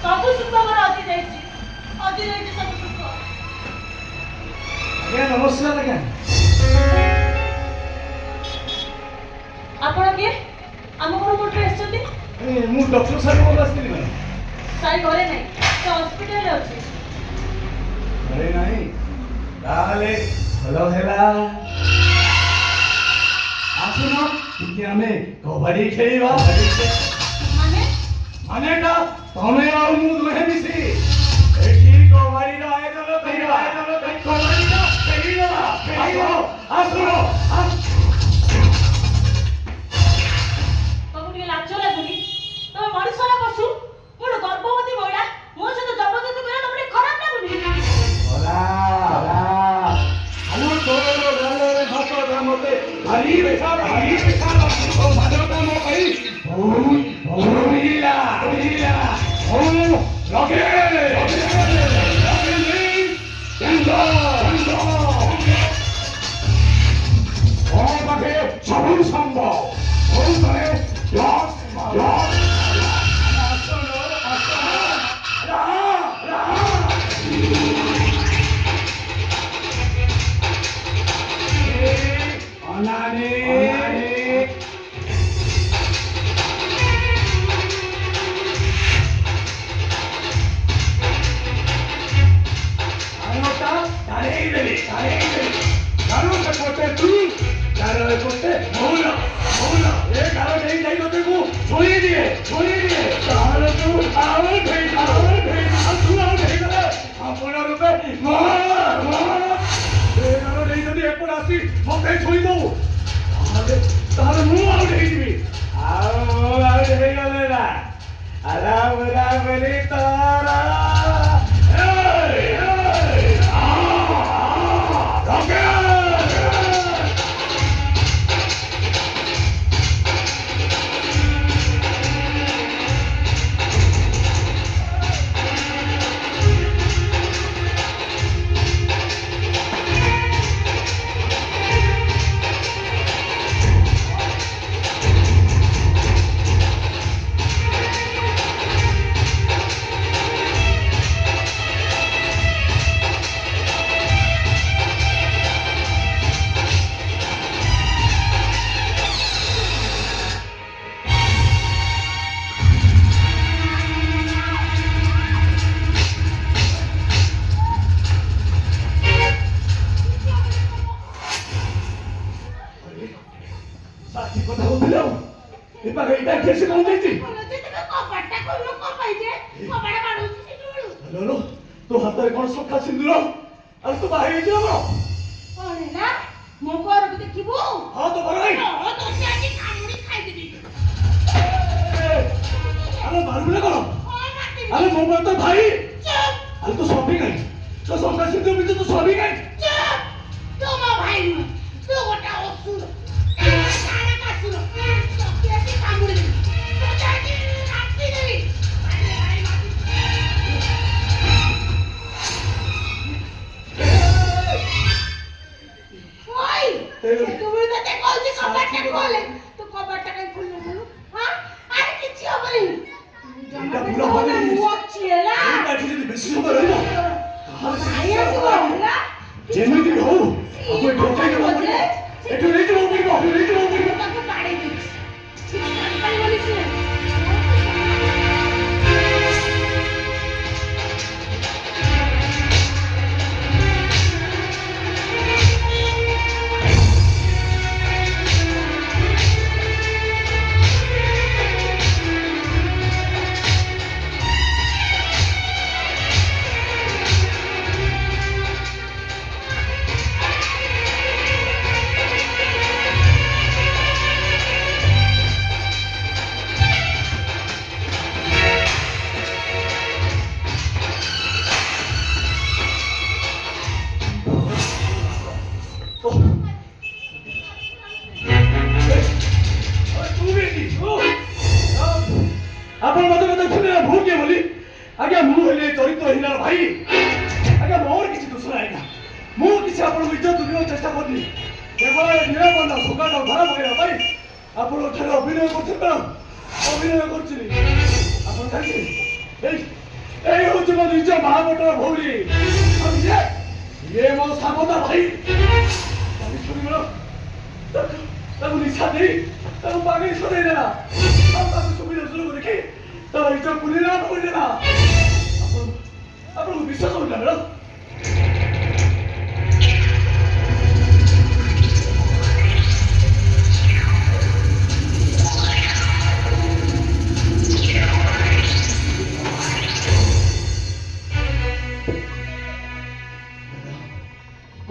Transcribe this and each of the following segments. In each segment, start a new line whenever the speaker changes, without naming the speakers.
ସବୁ ସୁଖ ମୋର ଅଜି ଯାଇଛି ସବୁ ସୁଖ।
ଆଜ୍ଞା ନମସ୍କାର ଆଜ୍ଞା।
ଆପଣ କିଏ? ଆମ ଘର କୋଉଠି ଆସିଛନ୍ତି?
ମୁଁ ଡକ୍ଟର ସାହେବ ଆସିଥିଲି ମ୍ୟାଡ଼ାମ।
ସାଇ ଘରେ ନାହିଁ, ସେ ହସ୍ପିଟାଲରେ ଅଛି।
ଘରେ ନାହିଁ? ତାହେଲେ ଭଲ ହେଲା, ଆସୁନ ଟିକେ ଆମେ କବାଡି ଖେଳିବା।
ମାନେ
ମାନେଟା ତମେ ଆଉ ମୁଁ ଦୁହେଁ ମିଶି ଏଠି କବାଡିର ଆୟୋଜନ କରିବା। କବାଡିର ଖେଳିବା। ଆସୁନ।
ତମକୁ ଟିକେ ଲାଜ ଲାଗୁନି? ତମେ ମଣିଷ ନା ପଶୁ? ଗୋଟେ ଗର୍ଭବତୀ ମହିଳା ମୋ ସହିତ ଜବରଦସ୍ତି କରିବା ତମକୁ ଟିକେ ଖରାପ ଲାଗୁନି?
ମତେ ଭାରି ବେଶା ମାଦକତା ମୋ ପାଇଁ ସବୁ ସମ୍ଭବ। মতে ছুঁই দেবো তাহলে ମୁଁ ଆଉଟ ହେଇଯିବି। ଆଉ ଆଉଟ ହେଇଗଲେ ନା ଆରାମ ରାମରେ ତାରା কথা বলছিল এবার এইটা কেসে কোন দিয়েছি
কপাটটা করলো কপাইছে কপাটা মারুছি
হ্যালো তো হাতের কোন সখা সিন্দুর আর তো বাইরে যাই আমরা
আরে না মো করবি দেখিবু
হ্যাঁ তো বড় ভাই
তো সে আজ কামুড়ি খাই দিবি
আরে মারবি না কোন আরে মোবাইল তো ভাই
চুপ
আরে তো সবই নাই তো সখা সিন্দুর ভিতরে তো সবই নাই
চুপ তোমা ভাই নয় তো গোটা অসুর সারা কাসুর সবকে আজ কামুড়ি দিবি তো আজ রাখি দিবি ওই তুমি তো দেখলছি কপাটটা খোলে তো কপাটটা কাই খুললো বলো হ্যাঁ আরে কিছু হবে না
এটা পুরো হবে
ওছিলা
এটা যদি বেশি সময় রইল
ভাই আসবো না
যেମିତି ବି ହଉ ଆମେ ଠକାଇ ଦେବା ଏଠୁ ନେଇଯିବାକୁ ପଡ଼ିବ
ତାକୁ ବାଡେଇ ଦେଇଛି କିଛି ଜାଣିପାରିବନି ସିଏ
ଆପଣ ମତେ ମତେ ଭୁଲ କିଏ ବୋଲି ଆଜ୍ଞା ମୁଁ ହେଲେ ଚରିତ୍ରହୀନର ଭାଇ ଆଜ୍ଞା ମୋର କିଛି ଦୋଷ ନାହିଁ ଆଜ୍ଞା ମୁଁ କିଛି ଆପଣଙ୍କୁ ଇଜ୍ଜତ ଦେବାକୁ ଚେଷ୍ଟା କରିନି କେବଳ ନିରାପନ୍ନା ସୁଖାଟ ଖରାପ କରିବା ପାଇଁ ଆପଣଙ୍କ ଠାରେ ଅଭିନୟ କରୁଥିଲି ଅଭିନୟ କରୁଥିଲି ଆପଣ ଜାଣିଛନ୍ତି ଏଇ ନିଜ ମା ପଟର ଭଉଣୀ ଆଉ ଇଏ ମୋ ସାମତା ଭାଇ ତାକୁ ନିଶା ଦେଇ ତାକୁ ପାଗଳି ସଦେଇ ଦେଲା ଆଉ ତାକୁ ସୁବିଧା ସୁଯୋଗ ଦେଖି ତାର ଇଜ୍ଜତ ପୁଲିଲା କରିଦେଲା ଆପଣଙ୍କୁ ବିଶ୍ୱାସ ହଉନି ମ୍ୟାଡ଼ାମ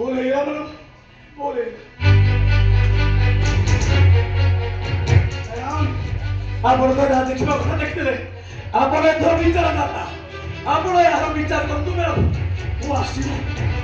बोले यार बोले आपण तो राजे किंवा কথা দেখতে आपण এত বিচার না आपण यार বিচার করतो मॅडम ও আসিব